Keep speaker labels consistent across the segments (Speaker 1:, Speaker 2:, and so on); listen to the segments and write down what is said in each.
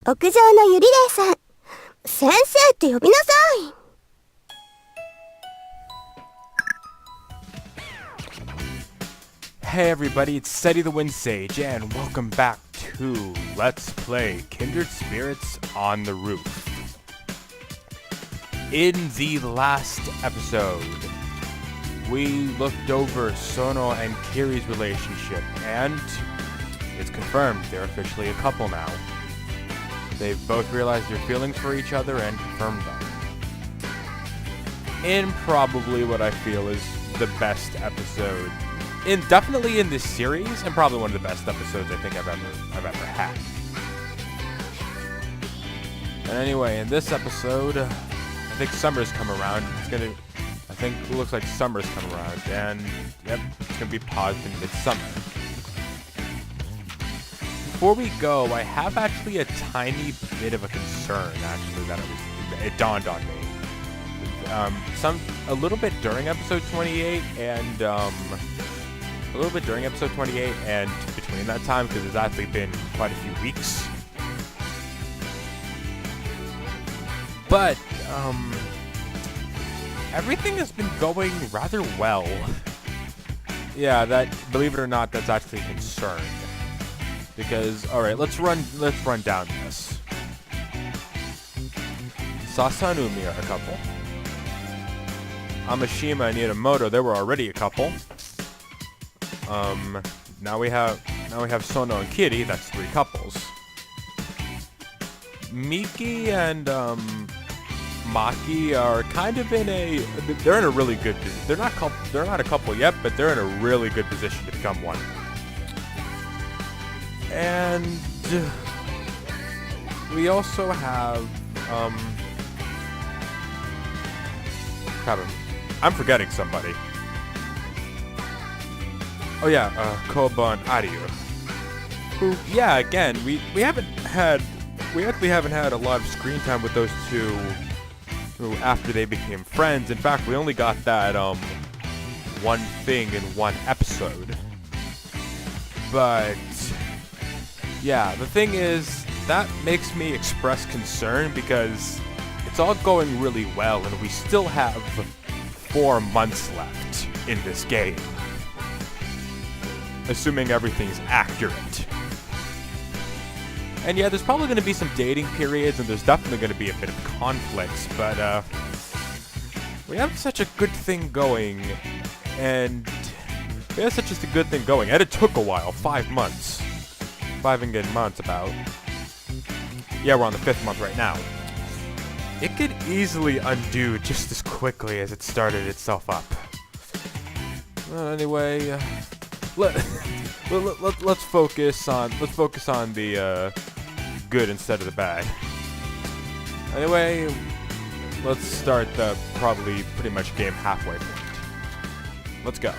Speaker 1: 屋上のゆりれいさん、先生って呼びなさい。
Speaker 2: Hey everybody, it's Seti the Wind Sage, and welcome back to Let's Play Kindred Spirits on the Roof. In the last episode, we looked over Sono and Kiri's relationship, and it's confirmed they're officially a couple now. They've both realized their feelings for each other and confirmed them. In probably what I feel is the best episode, definitely in this series, and probably one of the best episodes I think I've ever had. And anyway, in this episode, I think summer's come around. It looks like summer's come around, and yep, it's gonna be paused in midsummer. Before we go, I have actually a tiny bit of a concern, actually, that it dawned on me. A little bit during episode 28, and between that time, because it's actually been quite a few weeks. But, everything has been going rather well. Yeah, believe it or not, that's actually a concern. Because, alright, let's run down this. Sasa and Umi are a couple. Amashima and Itamoto, they were already a couple. Now we have Sono and Kiri, that's 3 couples. Miki and Maki are kind of they're in a really good position. They're not a couple yet, but they're in a really good position to become one. And we also have I'm forgetting somebody. Oh yeah, Koba and Aryu. Who, yeah, again, we actually haven't had a lot of screen time with those two after they became friends. In fact, we only got that one thing in one episode. But yeah, the thing is, that makes me express concern because it's all going really well and we still have 4 months left in this game. Assuming everything's accurate. And yeah, there's probably going to be some dating periods and there's definitely going to be a bit of conflicts, but we have such a good thing going, and it took a while, 5 months. 5 months about. Yeah, we're on the 5th month right now. It could easily undo just as quickly as it started itself up. Well, anyway, let's focus on the good instead of the bad. Anyway, let's start the probably pretty much game halfway point. Let's go.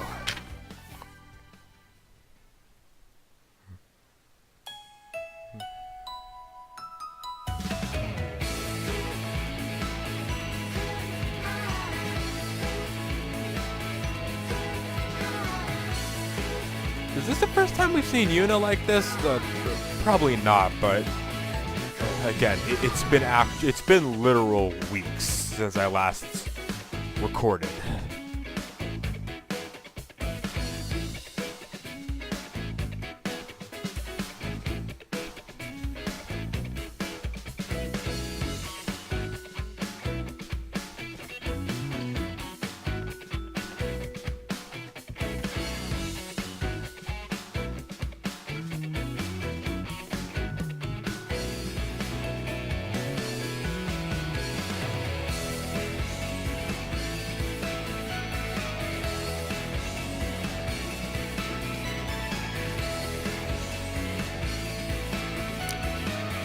Speaker 2: Is this the first time we've seen Yuna like this? Probably not, but again, it's been literal weeks since I last recorded.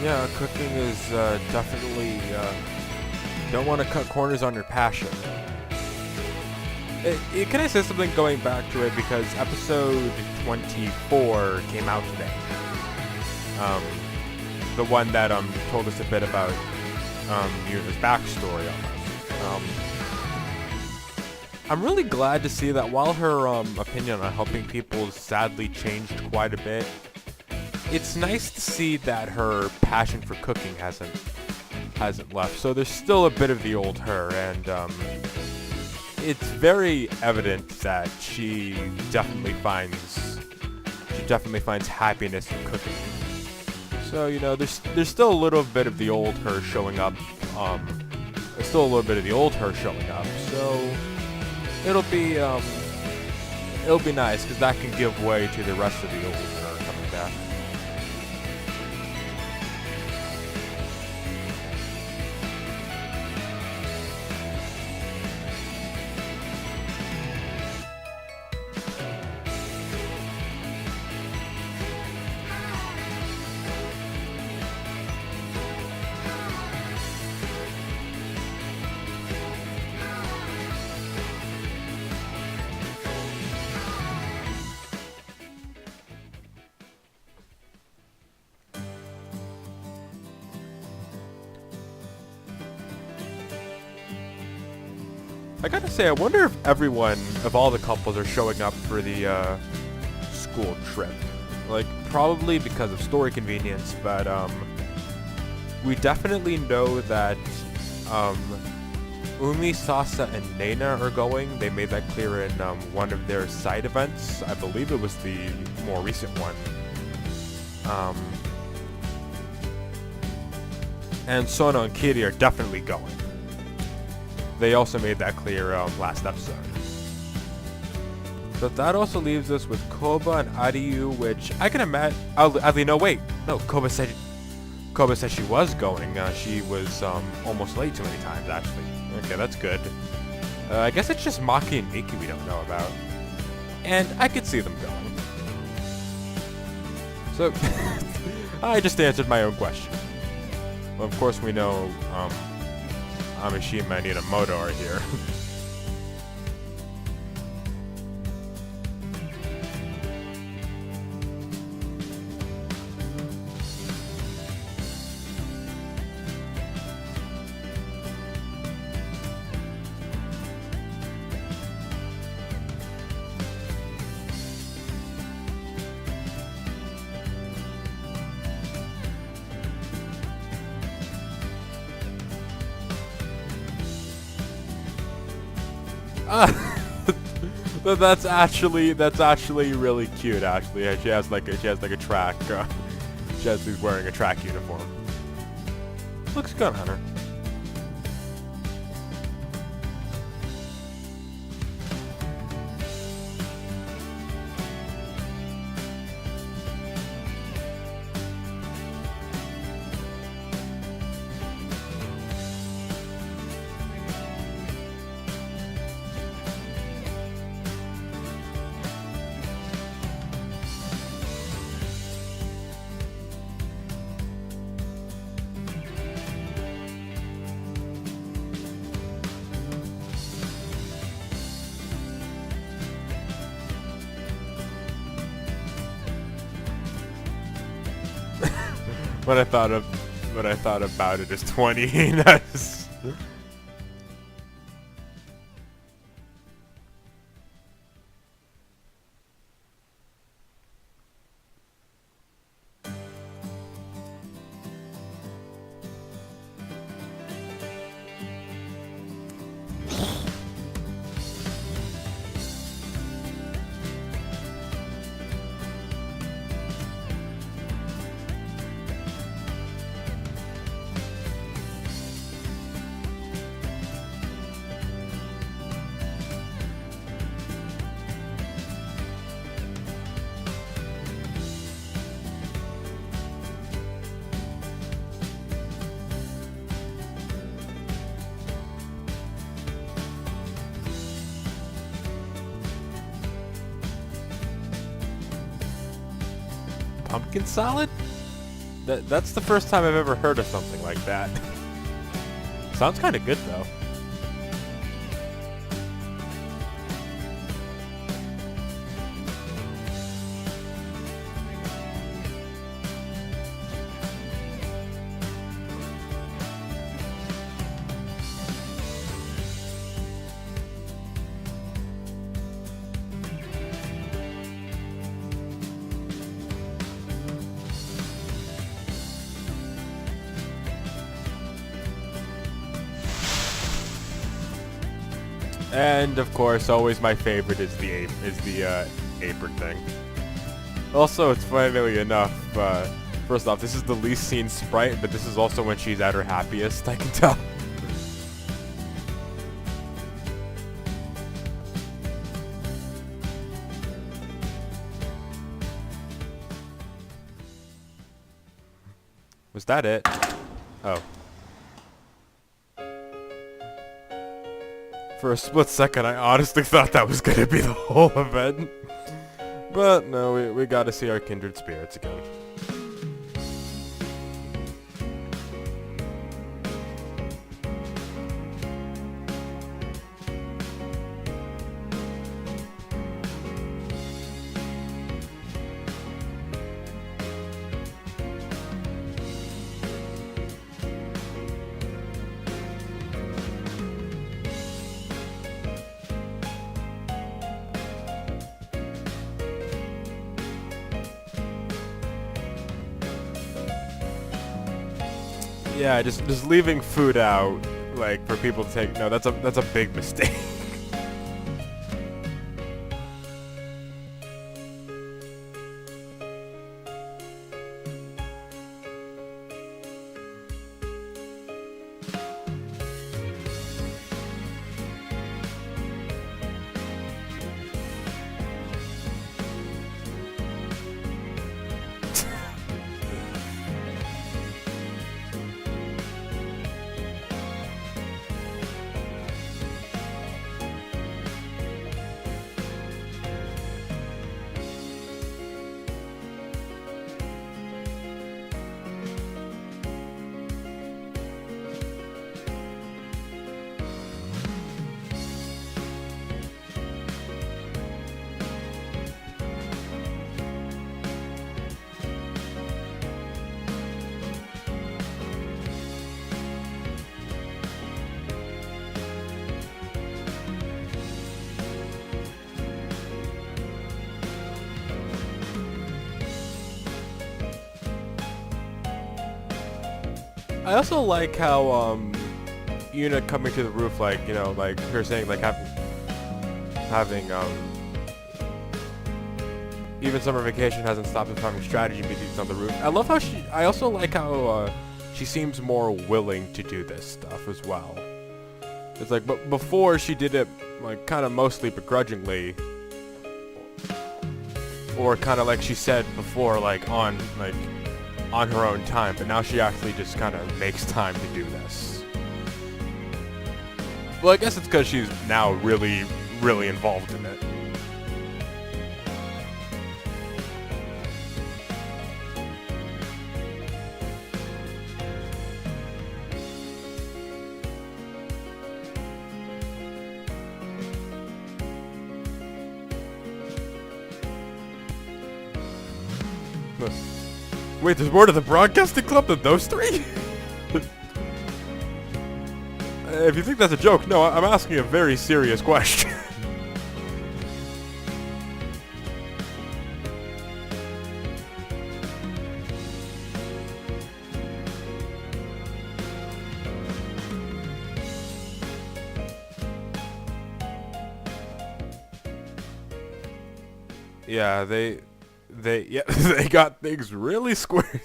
Speaker 2: Yeah, cooking is definitely, don't want to cut corners on your passion. Can I say something going back to it, because episode 24 came out today. The one that told us a bit about Yuna's backstory almost. I'm really glad to see that while her opinion on helping people sadly changed quite a bit, it's nice to see that her passion for cooking hasn't left. So there's still a bit of the old her, and it's very evident that she definitely finds happiness in cooking. So there's still a little bit of the old her showing up. There's still a little bit of the old her showing up. So it'll be nice because that can give way to the rest of the old her coming back. I gotta say, I wonder if if all the couples are showing up for the school trip. Like, probably because of story convenience, but we definitely know that Umi, Sasa, and Nena are going. They made that clear in one of their side events. I believe it was the more recent one. And Sona and Kiri are definitely going. They also made that clear last episode. But that also leaves us with Koba and Ariu, which I can imagine. No, wait. No, Koba said she was going. She was almost late too many times, actually. Okay, that's good. I guess it's just Maki and Miki we don't know about. And I could see them going. So, I just answered my own question. Well, of course we know Amishima and Inamoto are here. That's actually really cute. Actually, she has like a track. She's wearing a track uniform. Looks good on her. What I thought about it is 20. That's pumpkin salad? That's the first time I've ever heard of something like that. Sounds kind of good though. And of course, always my favorite is the apron thing. Also, it's funnily enough, first off, this is the least seen sprite, but this is also when she's at her happiest, I can tell. Was that it? Oh. For a split second, I honestly thought that was gonna be the whole event. But no, we gotta see our kindred spirits again. Yeah, just leaving food out, like, for people to take. No, that's a big mistake. I also like how Yuna coming to the roof, like, you know, like her saying, like, having even summer vacation hasn't stopped us from having strategy meetings on the roof. I love how I also like how she seems more willing to do this stuff as well. It's like, but before she did it, like, kind of mostly begrudgingly, or kind of like she said before, like on her own time, but now she actually just kind of makes time to do this. Well, I guess it's because she's now really, really involved in it. Wait, there's more to the broadcasting club than those three? If you think that's a joke, no, I'm asking a very serious question. Yeah, they got things really squared.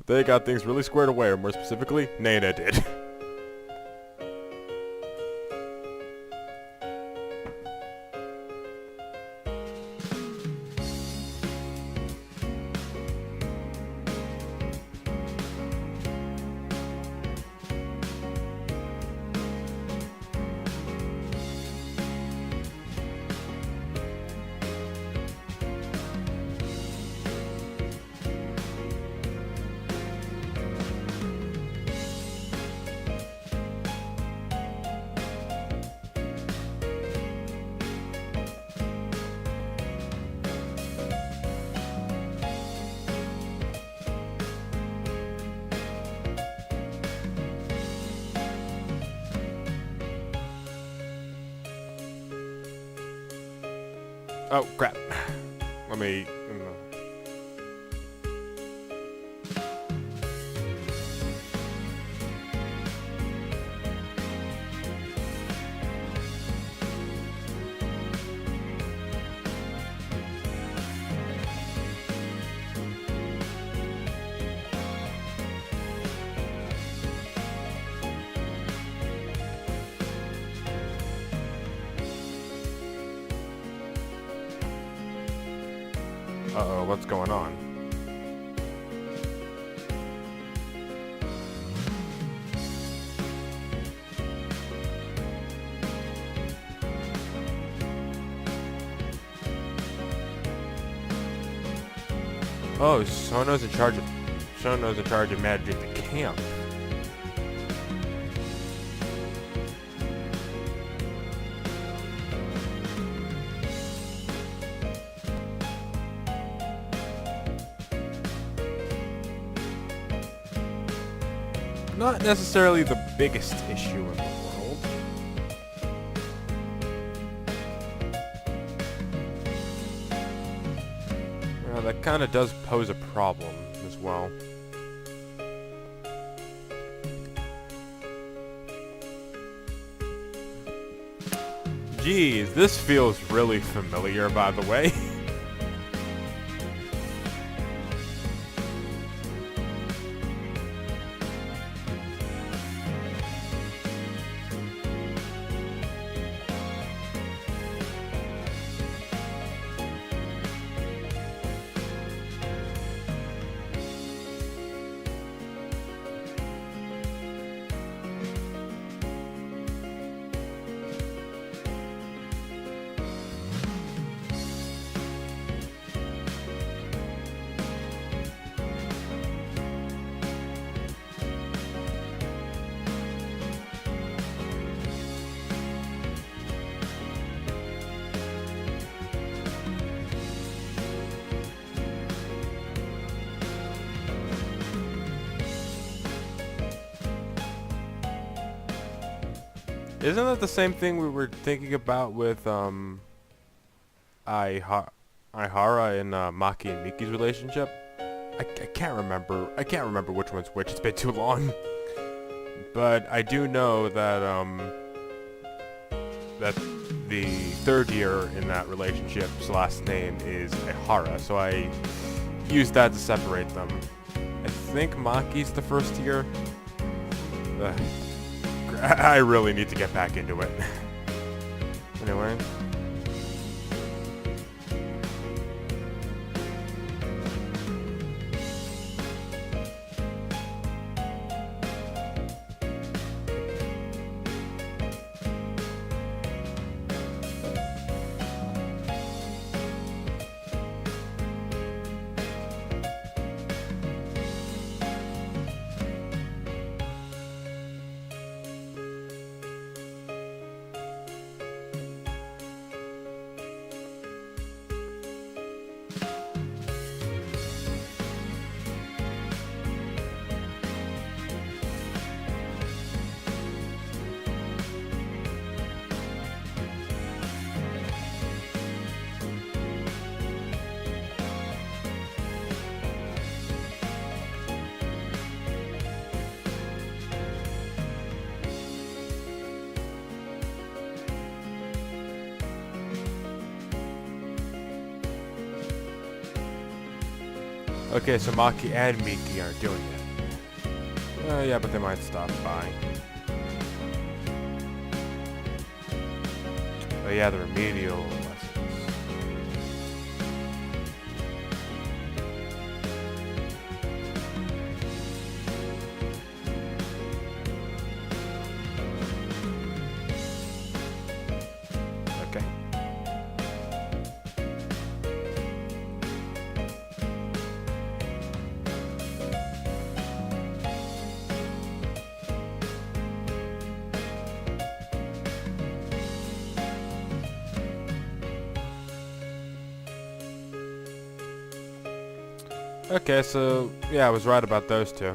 Speaker 2: They got things really squared away, or more specifically, Nana did. Oh, crap. Let me... Uh-oh, what's going on? Oh, Sono's in charge of managing the camp. Not necessarily the biggest issue in the world. Well, that kind of does pose a problem as well. Geez, this feels really familiar, by the way. Isn't that the same thing we were thinking about with Ihara and Maki and Miki's relationship? I can't remember. I can't remember which one's which. It's been too long. But I do know that that the third year in that relationship's last name is Ihara, so I used that to separate them. I think Maki's the first year. I really need to get back into it. Anyway. Okay, so Maki and Miki aren't doing it. Yeah, but they might stop by. Oh yeah, the remedial lessons. Okay. Okay, so yeah, I was right about those two.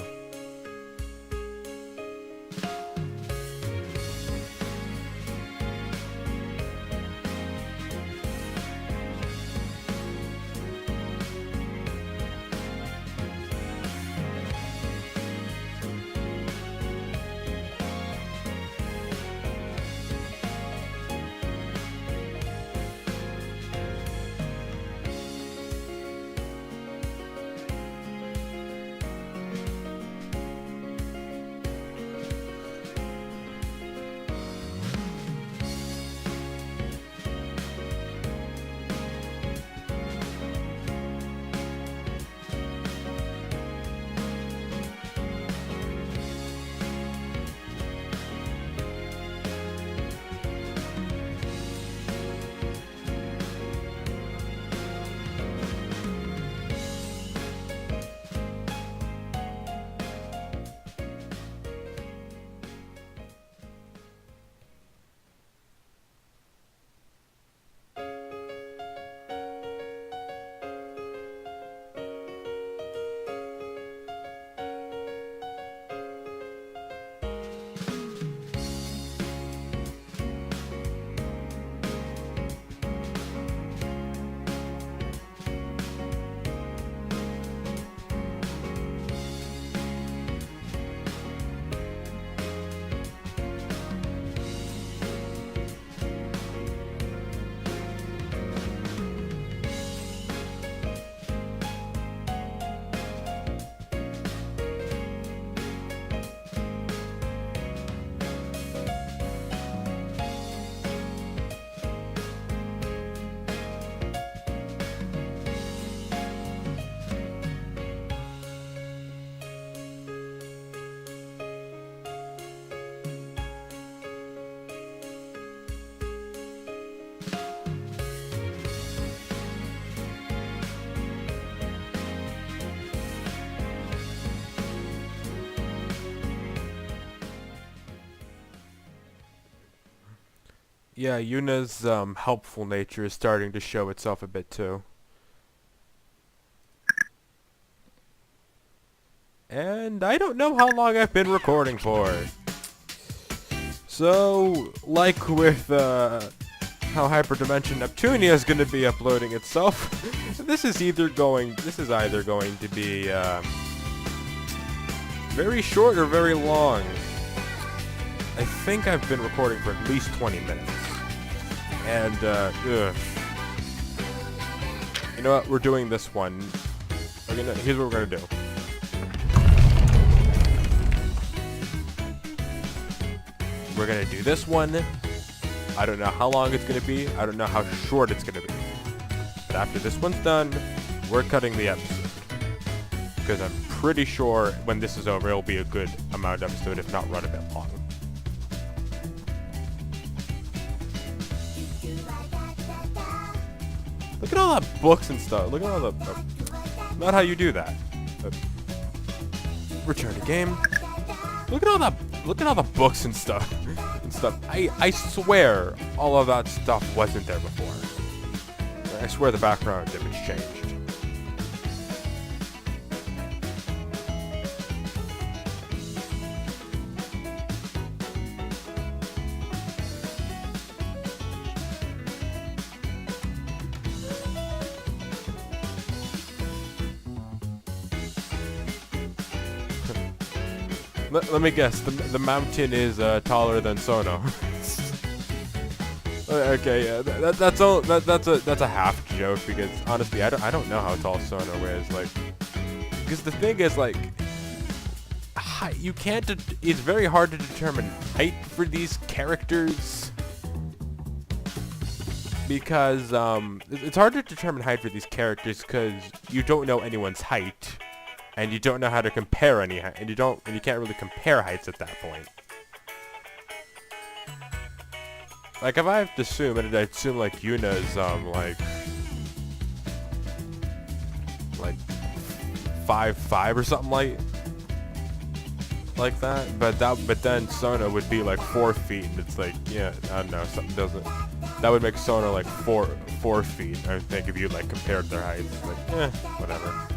Speaker 2: Yeah, Yuna's helpful nature is starting to show itself a bit too. And I don't know how long I've been recording for. So, like with how Hyperdimension Neptunia is going to be uploading itself, this is either going to be very short or very long. I think I've been recording for at least 20 minutes. And you know what? We're doing this one. Here's what we're gonna do. We're gonna do this one. I don't know how long it's gonna be. I don't know how short it's gonna be. But after this one's done, we're cutting the episode. Because I'm pretty sure when this is over, it'll be a good amount of episode, if not run a bit long. Look at all that books and stuff. Look at all the... not how you do that. Return to game. Look at all that... Look at all the books and stuff. I swear all of that stuff wasn't there before. I swear the background image changed. Let me guess. The mountain is taller than Sono. Okay, yeah, that's a half joke because honestly, I don't know how tall Sono is. Like, because the thing is, like, you can't. It's very hard to determine height for these characters because it's hard to determine height for these characters because you don't know anyone's height. And you don't know how to compare any height, and you can't really compare heights at that point. Like, if I have to assume, and I'd assume like Yuna's like 5'5" or something like that. But then Sona would be like 4 feet, and it's like, yeah, I don't know, something doesn't. That would make Sona like 4 feet. I think if you like compared their heights, like, whatever.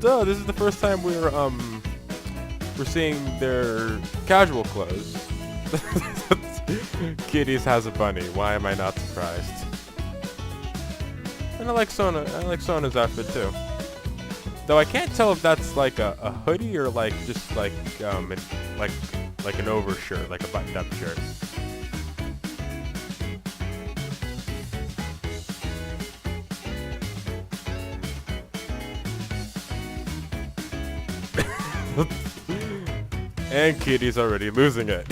Speaker 2: Duh, this is the first time we're seeing their casual clothes. Kitty's has a bunny. Why am I not surprised? And I like Sona's outfit too. Though I can't tell if that's like a hoodie or like just like an overshirt, like a buttoned-up shirt. And Kitty's already losing it.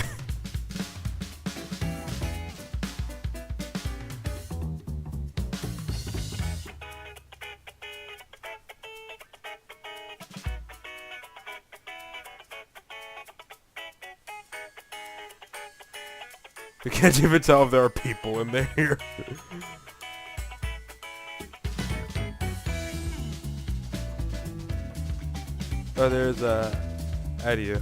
Speaker 2: We can't even tell if there are people in there. Oh, there's Adieu.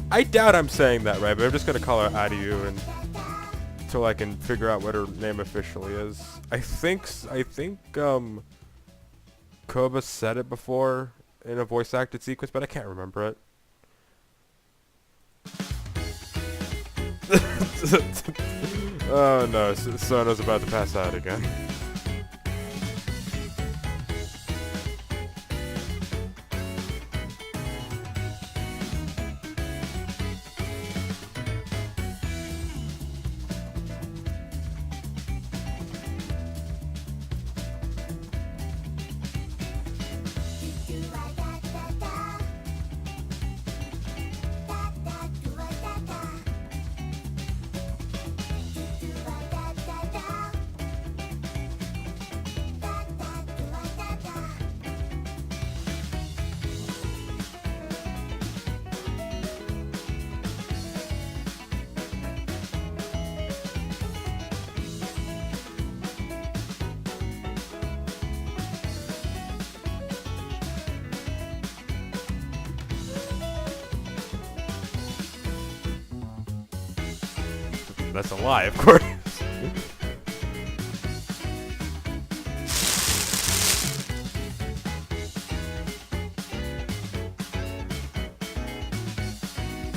Speaker 2: I doubt I'm saying that right, but I'm just gonna call her Adieu until I can figure out what her name officially is. I think Koba said it before in a voice acted sequence, but I can't remember it. Oh no, Sono's about to pass out again. That's a lie, of course.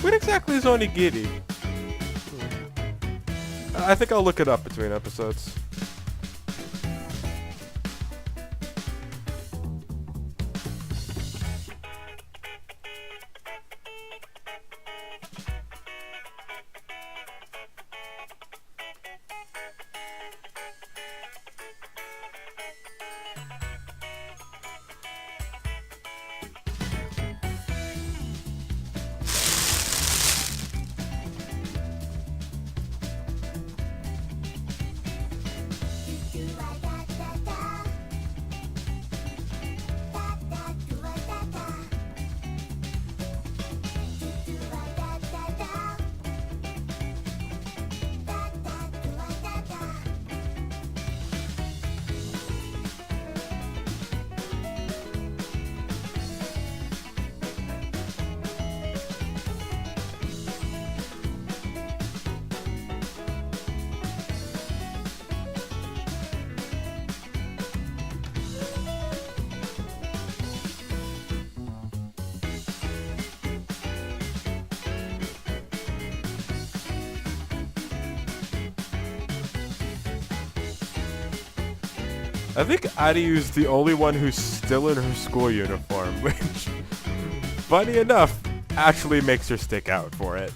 Speaker 2: What exactly is onigiri? I think I'll look it up between episodes. I think Ariu's the only one who's still in her school uniform, which, funny enough, actually makes her stick out for it.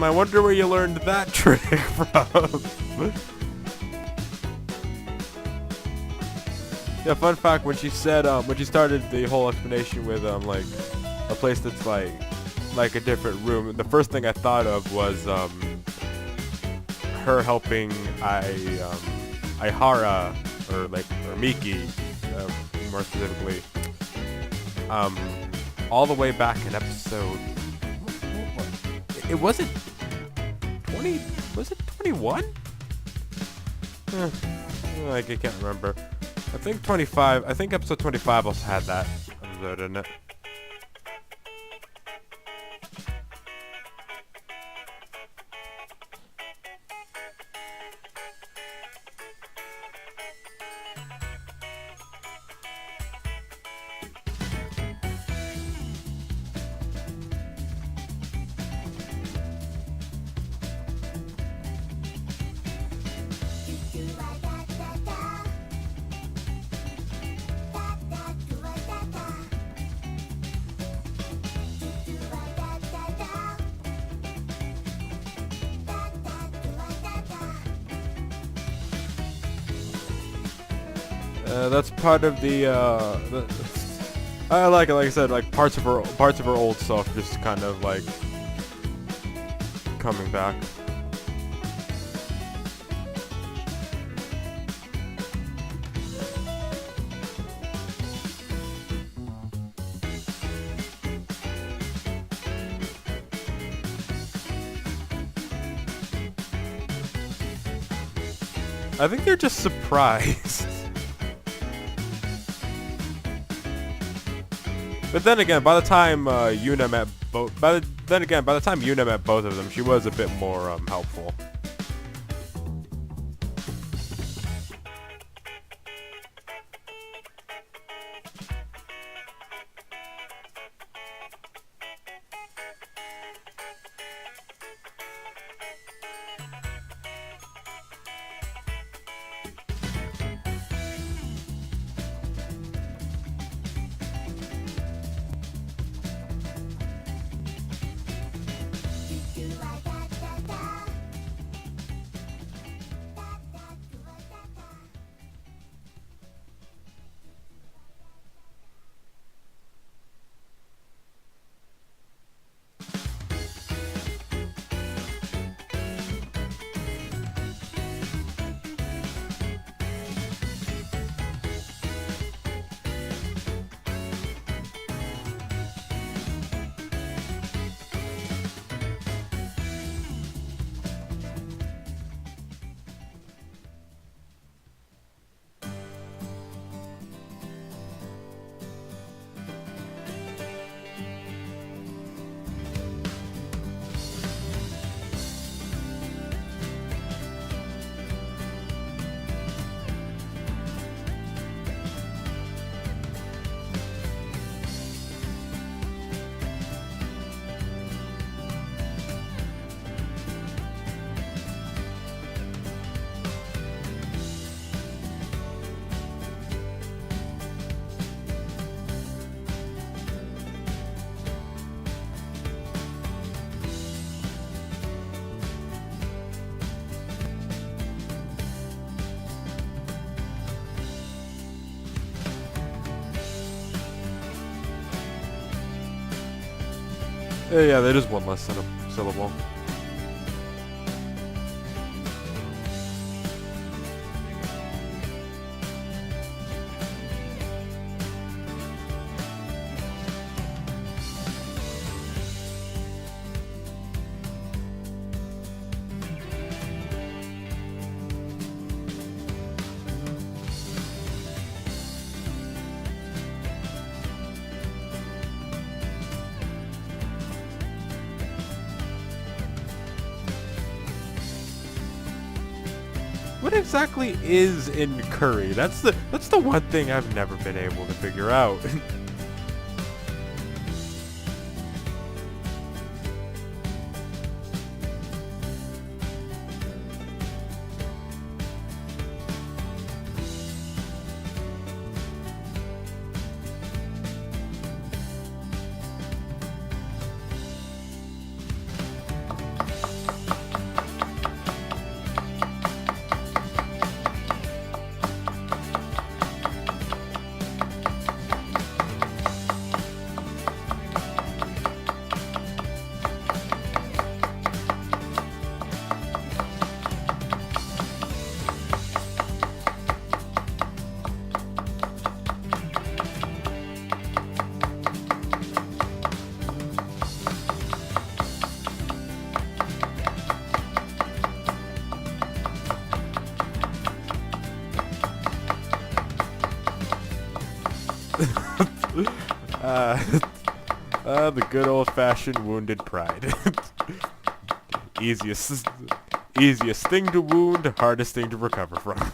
Speaker 2: I wonder where you learned that trick from. Yeah, fun fact, when she said, when she started the whole explanation with, like, a place that's like a different room, the first thing I thought of was, her helping Aihara, or Miki, more specifically, all the way back in episode, it wasn't 20, was it 21? I can't remember. I think 25, I think episode 25 also had that episode in it. That's part of the I like it, like I said, like parts of her old self just kind of like coming back. I think they're just surprised. But then again, by the time Yuna met by the time Yuna met both of them, she was a bit more helpful. Yeah, that is one less than a syllable. What exactly is in curry? That's the one thing I've never been able to figure out. The good old-fashioned wounded pride. Easiest thing to wound, hardest thing to recover from.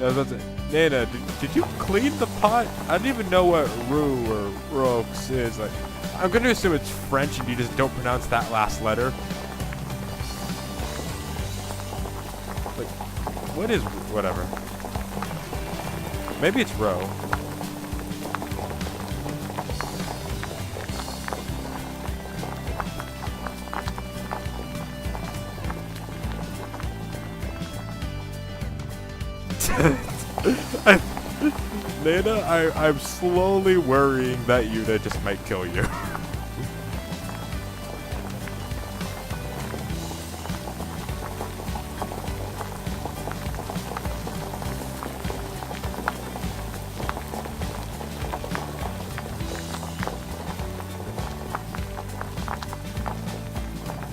Speaker 2: Yeah, that's it. Nana, did you clean the pot? I don't even know what roux or roux is. Like, I'm gonna assume it's French and you just don't pronounce that last letter. Like, what is whatever? Maybe it's roux. Nana, I'm slowly worrying that Yuna just might kill you.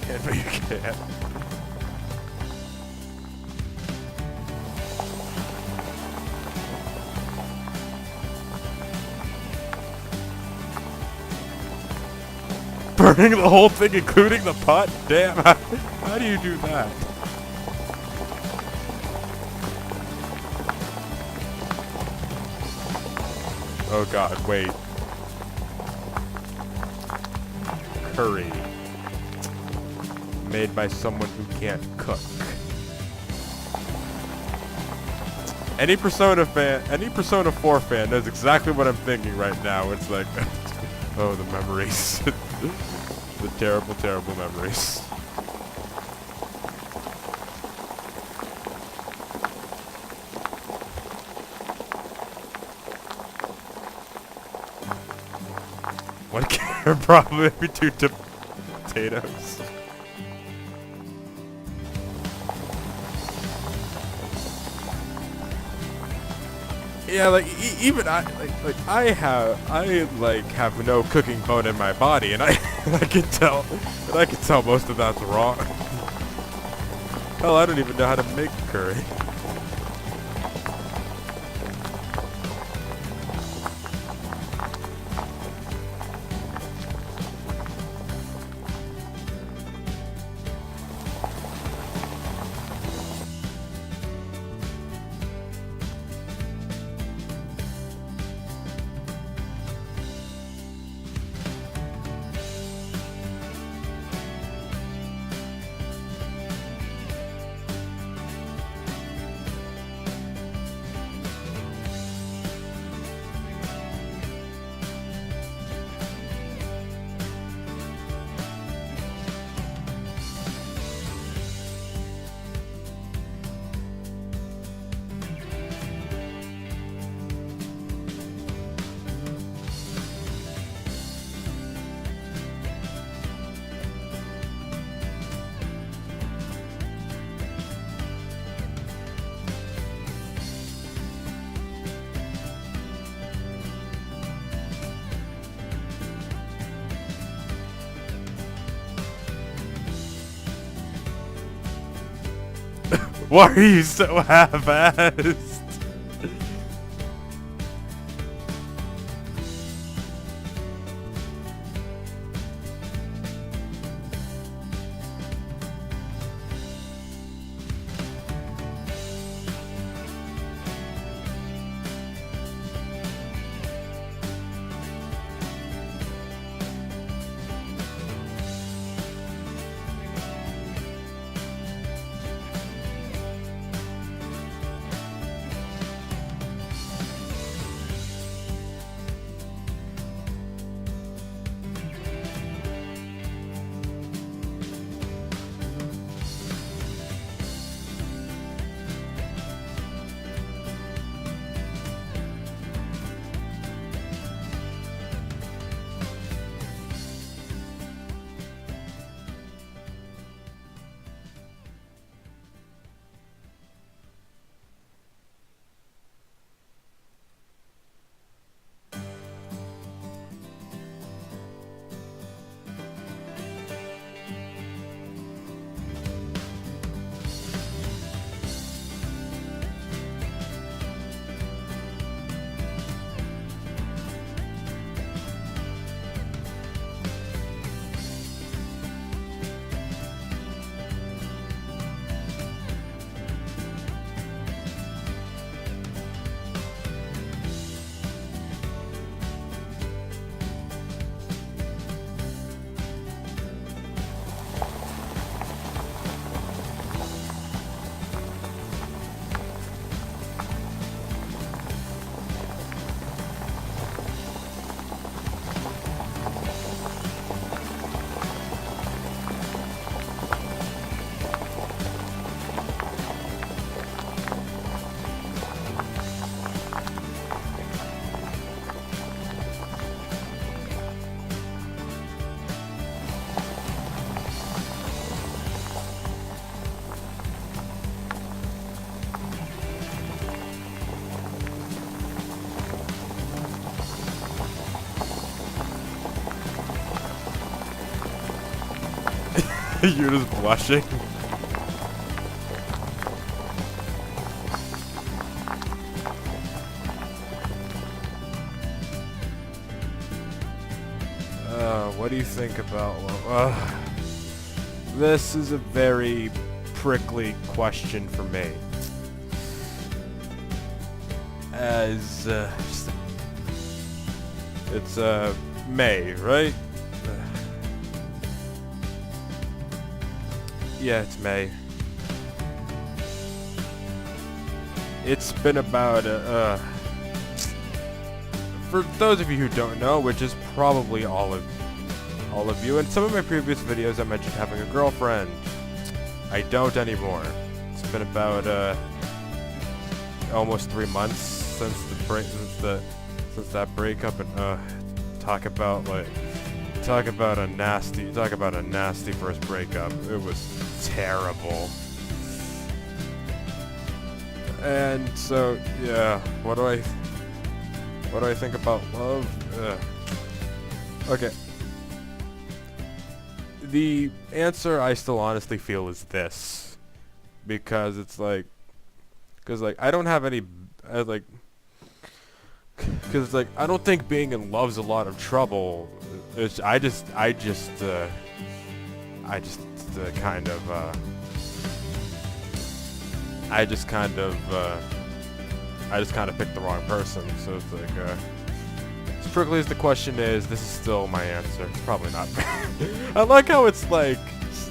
Speaker 2: Can't you can't. Burning the whole thing, including the pot? Damn, how do you do that? Oh god, wait. Curry. Made by someone who can't cook. Any Persona 4 fan knows exactly what I'm thinking right now. It's like, oh, the memories. The terrible, terrible memories. One carrot, probably every 2 potatoes. Yeah, like even I have no cooking bone in my body, and I can tell most of that's wrong. Hell, I don't even know how to make curry. Why are you so half-assed? You're just blushing. What do you think about this is a very prickly question for me. As it's May, right? Yeah, it's May. It's been about for those of you who don't know, which is probably all of you, in some of my previous videos I mentioned having a girlfriend. I don't anymore. It's been about almost 3 months since that breakup, and talk about a nasty first breakup. It was terrible. And so yeah, what do I think about love? Okay. The answer I still honestly feel is this, because it's like, I don't have any, because I don't think being in love's a lot of trouble. I just kind of picked the wrong person. So it's like, as prickly as the question is, this is still my answer. It's probably not bad. I like how it's like it's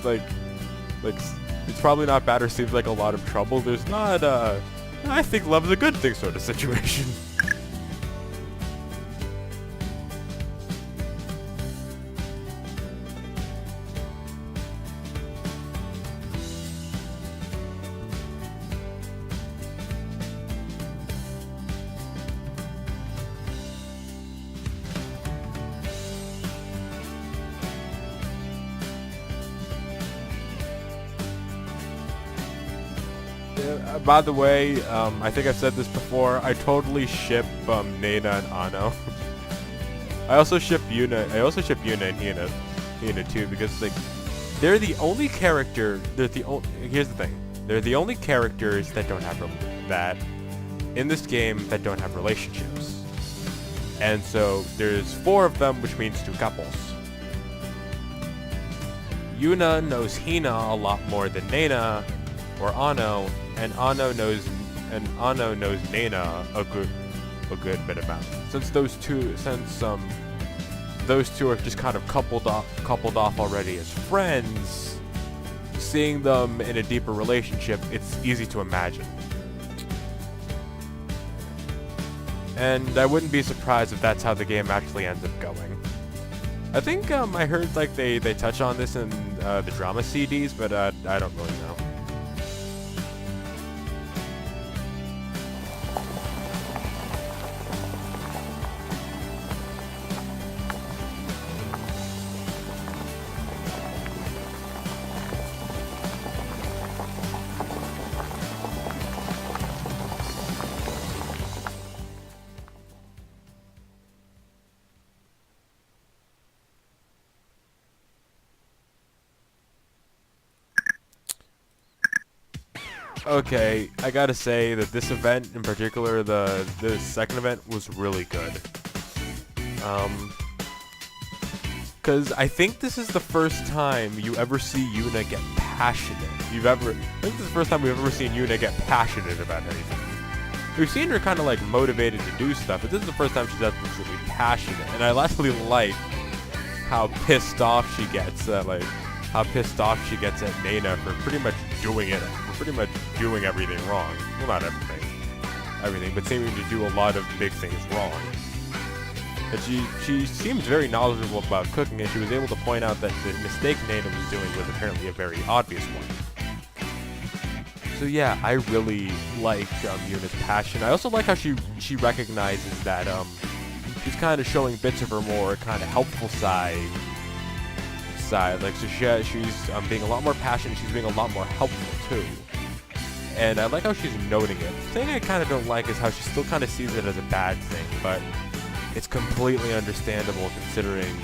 Speaker 2: probably not bad or seems like a lot of trouble. There's not I think love is a good thing sort of situation. By the way, I think I've said this before. I totally ship Nena and Ano. I also ship Yuna. And Hina too, because like they're the only character. Here's the thing. They're the only characters that don't have in this game that don't have relationships. And so there's 4 of them, which means 2 couples. Yuna knows Hina a lot more than Nena or Ano. And Ano knows Nena a good bit about. Since those two are just kind of coupled off already as friends, seeing them in a deeper relationship, it's easy to imagine. And I wouldn't be surprised if that's how the game actually ends up going. I think I heard like they touch on this in the drama CDs, but I don't really know. Okay, I gotta say that this event in particular, the second event, was really good. Cause I think this is the first time you ever see Yuna get passionate. I think this is the first time we've ever seen Yuna get passionate about anything. We've seen her kind of like motivated to do stuff, but this is the first time she's absolutely passionate. And I actually like how pissed off she gets at Nena for pretty much doing everything wrong. Well, not everything, but seeming to do a lot of big things wrong. And she seems very knowledgeable about cooking, and she was able to point out that the mistake Nena was doing was apparently a very obvious one. So yeah, I really like Yuna's passion. I also like how she recognizes that she's kind of showing bits of her more kind of helpful side. Like, so she's being a lot more passionate. She's being a lot more helpful too. And I like how she's noting it. The thing I kind of don't like is how she still kind of sees it as a bad thing, but it's completely understandable considering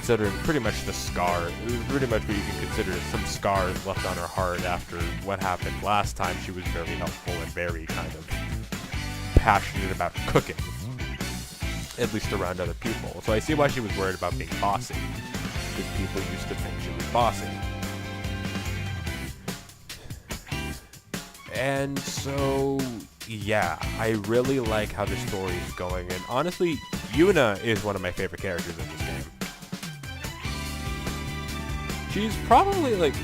Speaker 2: considering pretty much the scar. It was pretty much what you can consider some scars left on her heart after what happened last time. She was very helpful and very kind of passionate about cooking, at least around other people. So I see why she was worried about being bossy, because people used to think she was bossy. And so, yeah, I really like how the story is going, and honestly, Yuna is one of my favorite characters in this game. She's probably, like,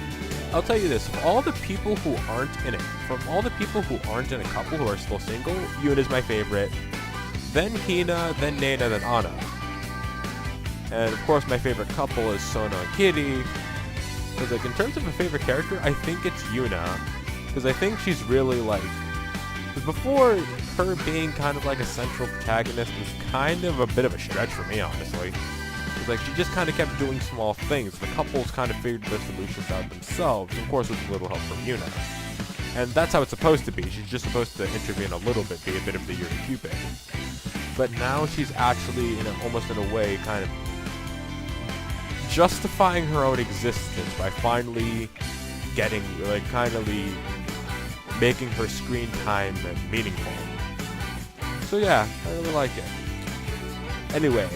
Speaker 2: I'll tell you this, of all the people who aren't in it, from all the people who aren't in a couple who are still single, Yuna's my favorite, then Hina, then Nena, then Anna. And of course my favorite couple is Sona and Kitty, because like in terms of a favorite character, I think it's Yuna, because I think she's really like, because before her being kind of like a central protagonist was kind of a bit of a stretch for me, honestly. Because like she just kind of kept doing small things. The couples kind of figured their solutions out themselves, of course with a little help from Yuna. And that's how it's supposed to be. She's just supposed to intervene a little bit, be a bit of the Yuri Cupid. But now she's actually, almost in a way, kind of justifying her own existence by finally getting, like, making her screen time meaningful. So yeah, I really like it. Anyway,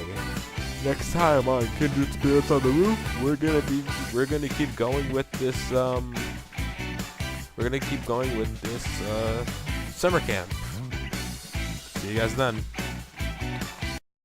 Speaker 2: next time on Kindred Spirits on the Roof, we're gonna keep going with this summer camp. See you guys then.